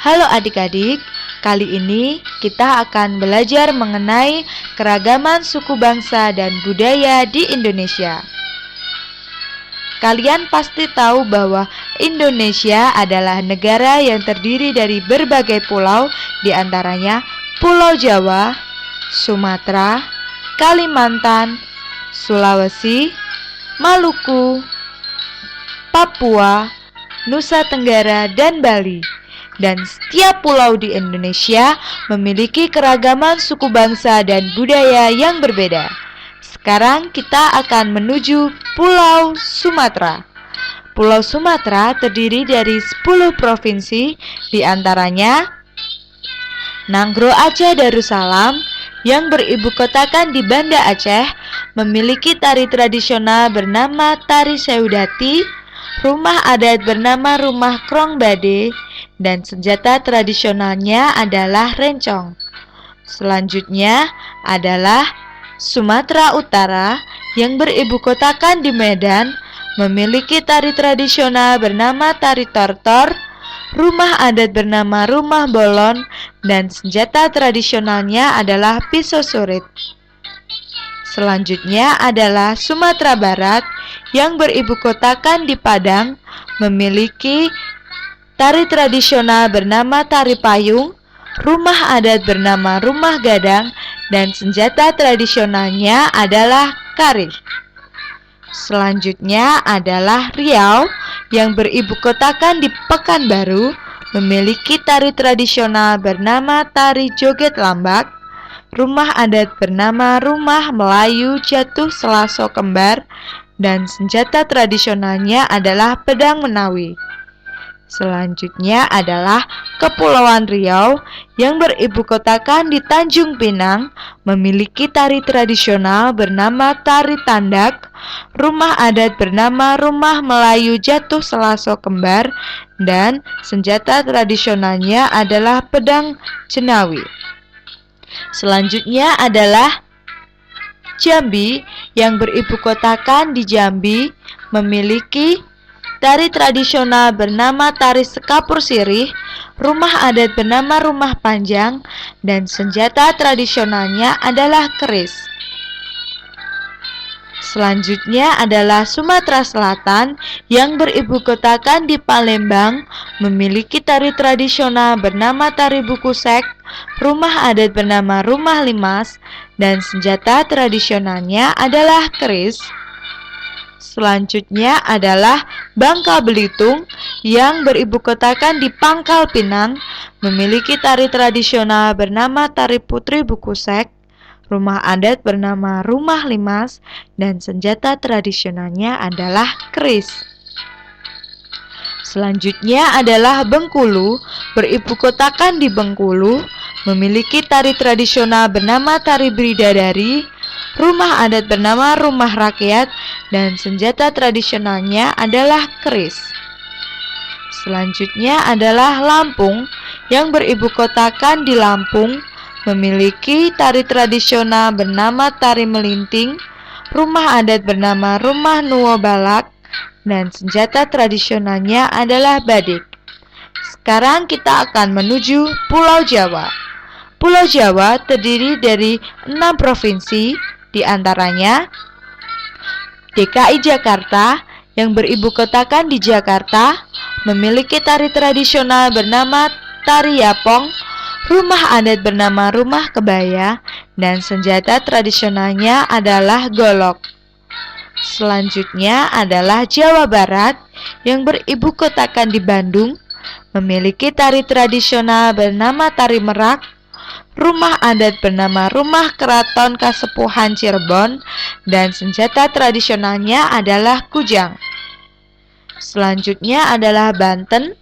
Halo adik-adik, kali ini kita akan belajar mengenai keragaman suku bangsa dan budaya di Indonesia. Kalian pasti tahu bahwa Indonesia adalah negara yang terdiri dari berbagai pulau, di antaranya Pulau Jawa, Sumatera, Kalimantan, Sulawesi, Maluku, Papua, Nusa Tenggara, dan Bali. Dan setiap pulau di Indonesia memiliki keragaman suku bangsa dan budaya yang berbeda. Sekarang kita akan menuju Pulau Sumatera. Pulau Sumatera terdiri dari 10 provinsi, di antaranya Nanggroe Aceh Darussalam yang beribu kotakan di Banda Aceh, memiliki tari tradisional bernama Tari Sewdati, rumah adat bernama Rumah Krong Bade, dan senjata tradisionalnya adalah rencong. Selanjutnya adalah Sumatera Utara yang beribu kotakan di Medan, memiliki tari tradisional bernama Tari Tortor, rumah adat bernama Rumah Bolon, dan senjata tradisionalnya adalah pisau surit. Selanjutnya adalah Sumatera Barat yang beribu kotakan di Padang, memiliki tari tradisional bernama Tari Payung, rumah adat bernama Rumah Gadang, dan senjata tradisionalnya adalah karih. Selanjutnya adalah Riau yang beribu kotakan di Pekanbaru, memiliki tari tradisional bernama Tari Joget Lambak, rumah adat bernama Rumah Melayu Jatuh Selaso Kembar, dan senjata tradisionalnya adalah pedang menawi. Selanjutnya adalah Kepulauan Riau yang beribu kotakan di Tanjung Pinang, memiliki tari tradisional bernama Tari Tandak, rumah adat bernama Rumah Melayu Jatuh Selaso Kembar, dan senjata tradisionalnya adalah pedang jenawi. Selanjutnya adalah Jambi yang beribu kotakan di Jambi, memiliki tari tradisional bernama Tari Sekapur Sirih, rumah adat bernama Rumah Panjang, dan senjata tradisionalnya adalah keris. Selanjutnya adalah Sumatera Selatan yang beribu kotakan di Palembang, memiliki tari tradisional bernama Tari Bukusek, rumah adat bernama Rumah Limas, dan senjata tradisionalnya adalah keris. Selanjutnya adalah Bangka Belitung yang beribu kotakan di Pangkal Pinang, memiliki tari tradisional bernama Tari Putri Bukusek, rumah adat bernama Rumah Limas, dan senjata tradisionalnya adalah keris. Selanjutnya adalah Bengkulu, beribu kotakan di Bengkulu, memiliki tari tradisional bernama Tari Bidadari, rumah adat bernama Rumah Rakyat, dan senjata tradisionalnya adalah keris. Selanjutnya adalah Lampung yang beribu kotakan di Lampung, memiliki tari tradisional bernama Tari Melinting, rumah adat bernama Rumah Nuwo Balak, dan senjata tradisionalnya adalah badik. Sekarang kita akan menuju Pulau Jawa. Pulau Jawa terdiri dari 6 provinsi, di antaranya DKI Jakarta yang beribu kotakan di Jakarta, memiliki tari tradisional bernama Tari Yapong, rumah adat bernama Rumah Kebaya, dan senjata tradisionalnya adalah golok. Selanjutnya adalah Jawa Barat yang beribu kotakan di Bandung, memiliki tari tradisional bernama Tari Merak, rumah adat bernama Rumah Keraton Kasepuhan Cirebon, dan senjata tradisionalnya adalah kujang. Selanjutnya adalah Banten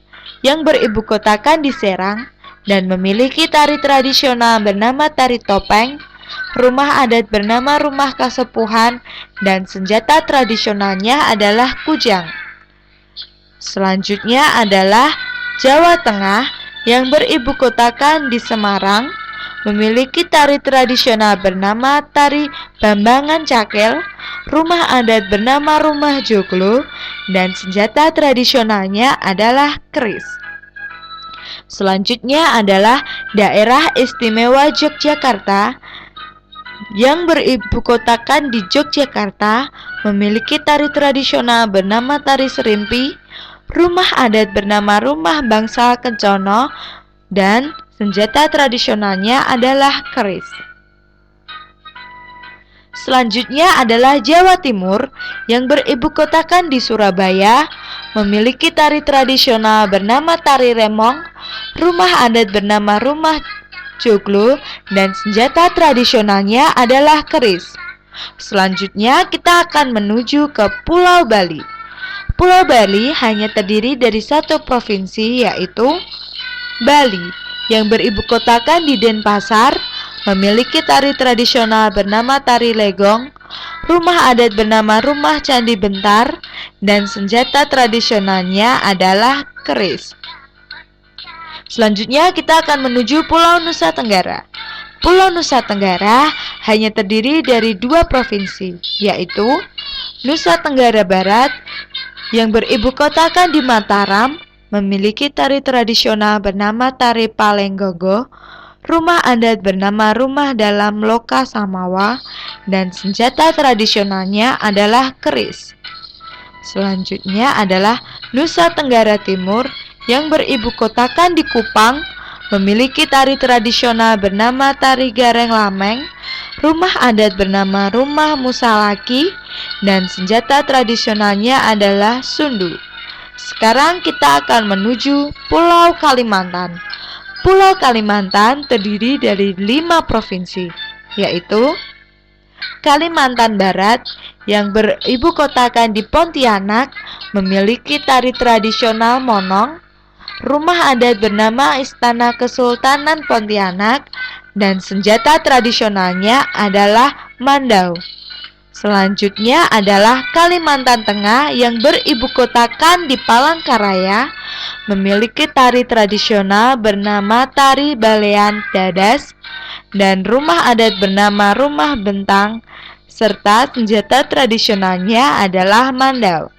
yang beribu kotakan di Serang dan memiliki tari tradisional bernama Tari Topeng, rumah adat bernama Rumah Kasepuhan, dan senjata tradisionalnya adalah kujang. Selanjutnya adalah Jawa Tengah yang beribu kotakan di Semarang, memiliki tari tradisional bernama Tari Bambangan Cakel, rumah adat bernama Rumah Joglo, dan senjata tradisionalnya adalah keris. Selanjutnya adalah Daerah Istimewa Yogyakarta yang beribukotakan di Yogyakarta, memiliki tari tradisional bernama tari serimpi, rumah adat bernama rumah Bangsal Kencono, dan senjata tradisionalnya adalah keris. Selanjutnya adalah Jawa Timur yang beribukotakan di Surabaya, memiliki tari tradisional bernama tari remong, rumah adat bernama rumah joglo, dan senjata tradisionalnya adalah keris. Selanjutnya kita akan menuju ke Pulau Bali. Pulau Bali hanya terdiri dari satu provinsi, yaitu Bali, yang beribukotakan di Denpasar, memiliki tari tradisional bernama tari legong, rumah adat bernama rumah Candi Bentar, dan senjata tradisionalnya adalah keris. Selanjutnya kita akan menuju Pulau Nusa Tenggara. Pulau Nusa Tenggara hanya terdiri dari dua provinsi, yaitu Nusa Tenggara Barat yang beribukotakan di Mataram, memiliki tari tradisional bernama tari Palenggogo, rumah adat bernama rumah dalam Loka Samawa, dan senjata tradisionalnya adalah keris. Selanjutnya adalah Nusa Tenggara Timur yang beribukotakan di Kupang, memiliki tari tradisional bernama tari Gareng Lameng, rumah adat bernama rumah Musalaki, dan senjata tradisionalnya adalah sundu. Sekarang kita akan menuju Pulau Kalimantan. Pulau Kalimantan terdiri dari 5 provinsi, yaitu Kalimantan Barat yang beribukotakan di Pontianak, memiliki tari tradisional monong, rumah adat bernama Istana Kesultanan Pontianak, dan senjata tradisionalnya adalah mandau. Selanjutnya adalah Kalimantan Tengah yang beribukotakan di Palangkaraya, memiliki tari tradisional bernama tari Balean Dadas, dan rumah adat bernama rumah Bentang, serta senjata tradisionalnya adalah mandau.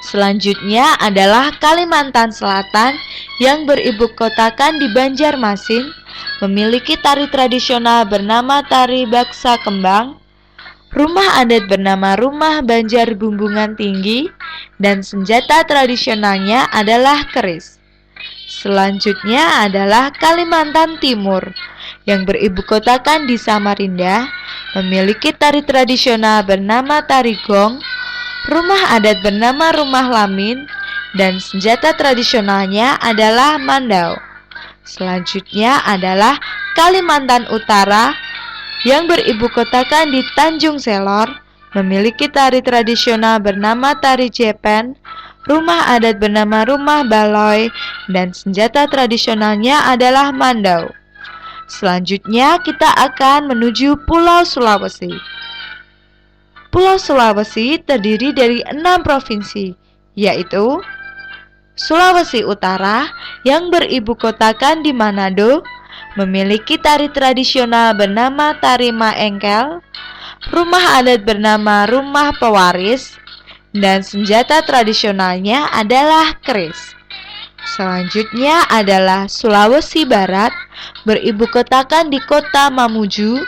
Selanjutnya adalah Kalimantan Selatan yang beribukotakan di Banjarmasin, memiliki tari tradisional bernama tari Baksa Kembang, rumah adat bernama rumah Banjar Bumbungan Tinggi, dan senjata tradisionalnya adalah keris. Selanjutnya adalah Kalimantan Timur yang beribukotakan di Samarinda, memiliki tari tradisional bernama tari gong, rumah adat bernama rumah Lamin, dan senjata tradisionalnya adalah mandau. Selanjutnya adalah Kalimantan Utara yang beribukotakan di Tanjung Selor, memiliki tari tradisional bernama tari Jepen, rumah adat bernama rumah Baloy, dan senjata tradisionalnya adalah mandau. Selanjutnya kita akan menuju Pulau Sulawesi. Pulau Sulawesi terdiri dari 6 provinsi, yaitu Sulawesi Utara yang beribukotakan di Manado, memiliki tari tradisional bernama tari Maengkel, rumah adat bernama rumah Pewaris, dan senjata tradisionalnya adalah keris. Selanjutnya adalah Sulawesi Barat, beribukotakan di kota Mamuju,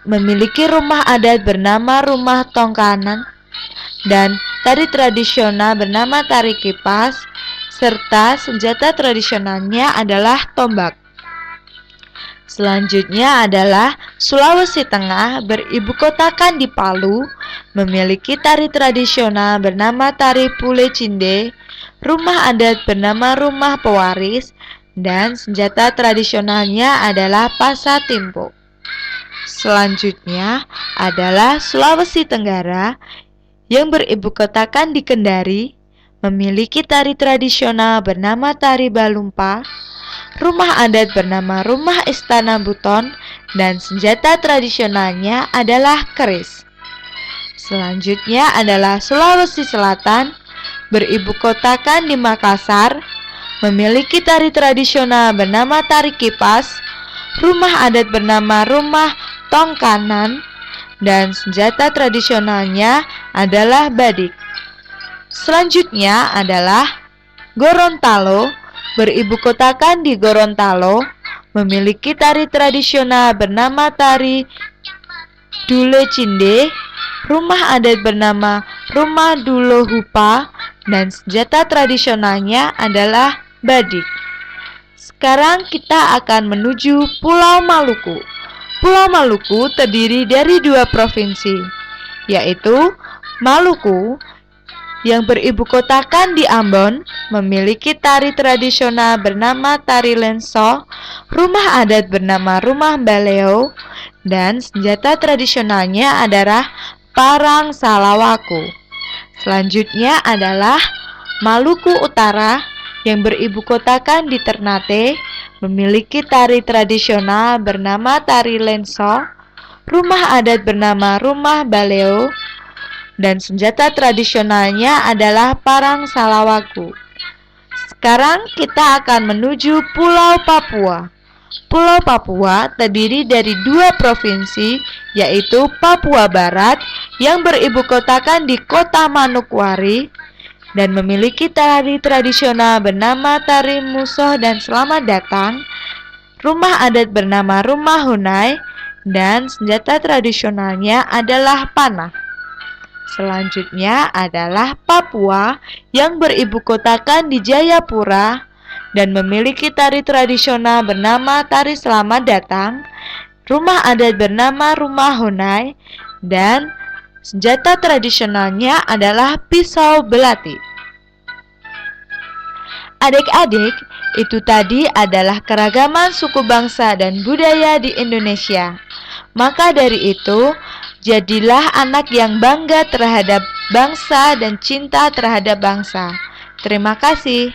memiliki rumah adat bernama rumah Tongkanan, dan tari tradisional bernama tari Kipas, serta senjata tradisionalnya adalah tombak. Selanjutnya adalah Sulawesi Tengah, beribukotakan di Palu, memiliki tari tradisional bernama tari Pule Cinde, rumah adat bernama rumah Pewaris, dan senjata tradisionalnya adalah Pasatimpo. Selanjutnya adalah Sulawesi Tenggara yang beribukotakan di Kendari, memiliki tari tradisional bernama tari Balumpa, rumah adat bernama rumah Istana Buton, dan senjata tradisionalnya adalah keris. Selanjutnya adalah Sulawesi Selatan, beribukotakan di Makassar, memiliki tari tradisional bernama tari Kipas, rumah adat bernama rumah Tongkanan, dan senjata tradisionalnya adalah badik. Selanjutnya adalah Gorontalo, beribu kotakan di Gorontalo, memiliki tari tradisional bernama tari Dule Cinde, rumah adat bernama Rumah Dulo Hupa, dan senjata tradisionalnya adalah badik. Sekarang kita akan menuju Pulau Maluku. Pulau Maluku terdiri dari 2 provinsi, yaitu Maluku yang beribu kotakan di Ambon, memiliki tari tradisional bernama tari lenso, rumah adat bernama rumah baleo, dan senjata tradisionalnya adalah parang salawaku. Selanjutnya adalah Maluku Utara yang beribu kotakan di Ternate, memiliki tari tradisional bernama tari lenso, rumah adat bernama rumah baleo, dan senjata tradisionalnya adalah parang salawaku. Sekarang kita akan menuju Pulau Papua. Pulau Papua terdiri dari 2 provinsi, yaitu Papua Barat yang beribu kotakan di kota Manokwari dan memiliki tari tradisional bernama tari musoh dan selamat datang, rumah adat bernama rumah hunai, dan senjata tradisionalnya adalah panah. Selanjutnya adalah Papua yang beribu kotakan di Jayapura dan memiliki tari tradisional bernama tari selamat datang, rumah adat bernama rumah hunai, dan senjata tradisionalnya adalah pisau belati. Adik-adik, itu tadi adalah keragaman suku bangsa dan budaya di Indonesia. Maka dari itu, jadilah anak yang bangga terhadap bangsa dan cinta terhadap bangsa. Terima kasih.